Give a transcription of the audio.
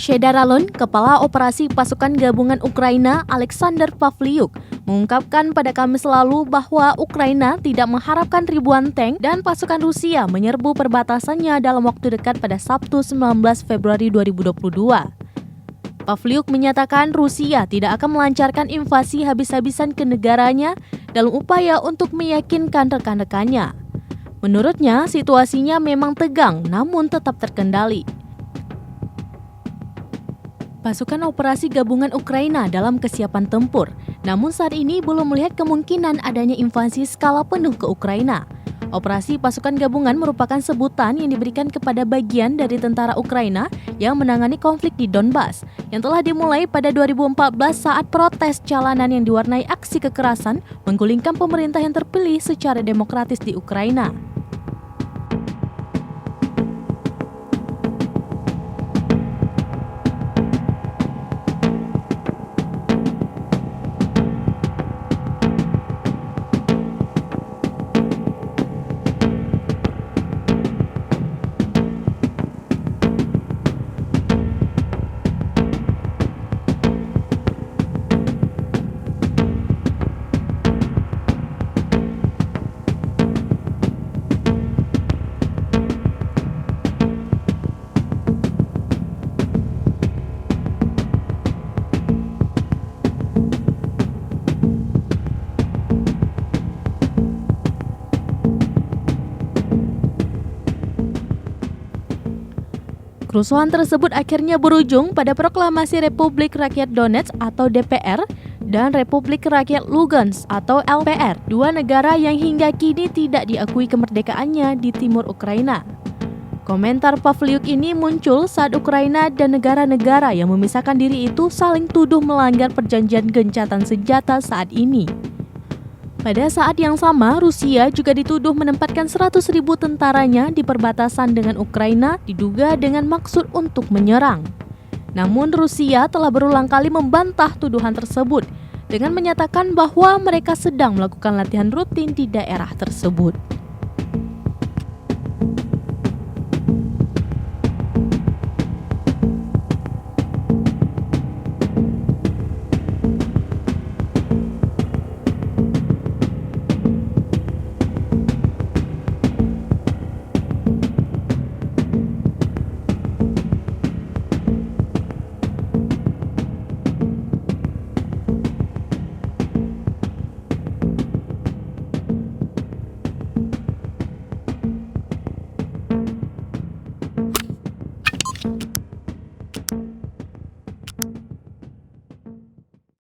Shedaralon, Kepala Operasi Pasukan Gabungan Ukraina Alexander Pavlyuk, mengungkapkan pada Kamis lalu bahwa Ukraina tidak mengharapkan ribuan tank dan pasukan Rusia menyerbu perbatasannya dalam waktu dekat pada Sabtu 19 Februari 2022. Pavlyuk menyatakan Rusia tidak akan melancarkan invasi habis-habisan ke negaranya dalam upaya untuk meyakinkan rekan-rekannya. Menurutnya, situasinya memang tegang namun tetap terkendali. Pasukan operasi gabungan Ukraina dalam kesiapan tempur, namun saat ini belum melihat kemungkinan adanya invasi skala penuh ke Ukraina. Operasi pasukan gabungan merupakan sebutan yang diberikan kepada bagian dari tentara Ukraina yang menangani konflik di Donbas, yang telah dimulai pada 2014 saat protes jalanan yang diwarnai aksi kekerasan menggulingkan pemerintah yang terpilih secara demokratis di Ukraina. Kerusuhan tersebut akhirnya berujung pada proklamasi Republik Rakyat Donetsk atau DPR dan Republik Rakyat Lugansk atau LPR, dua negara yang hingga kini tidak diakui kemerdekaannya di timur Ukraina. Komentar Pavlyuk ini muncul saat Ukraina dan negara-negara yang memisahkan diri itu saling tuduh melanggar perjanjian gencatan senjata saat ini. Pada saat yang sama, Rusia juga dituduh menempatkan 100.000 tentaranya di perbatasan dengan Ukraina, diduga dengan maksud untuk menyerang. Namun Rusia telah berulang kali membantah tuduhan tersebut dengan menyatakan bahwa mereka sedang melakukan latihan rutin di daerah tersebut.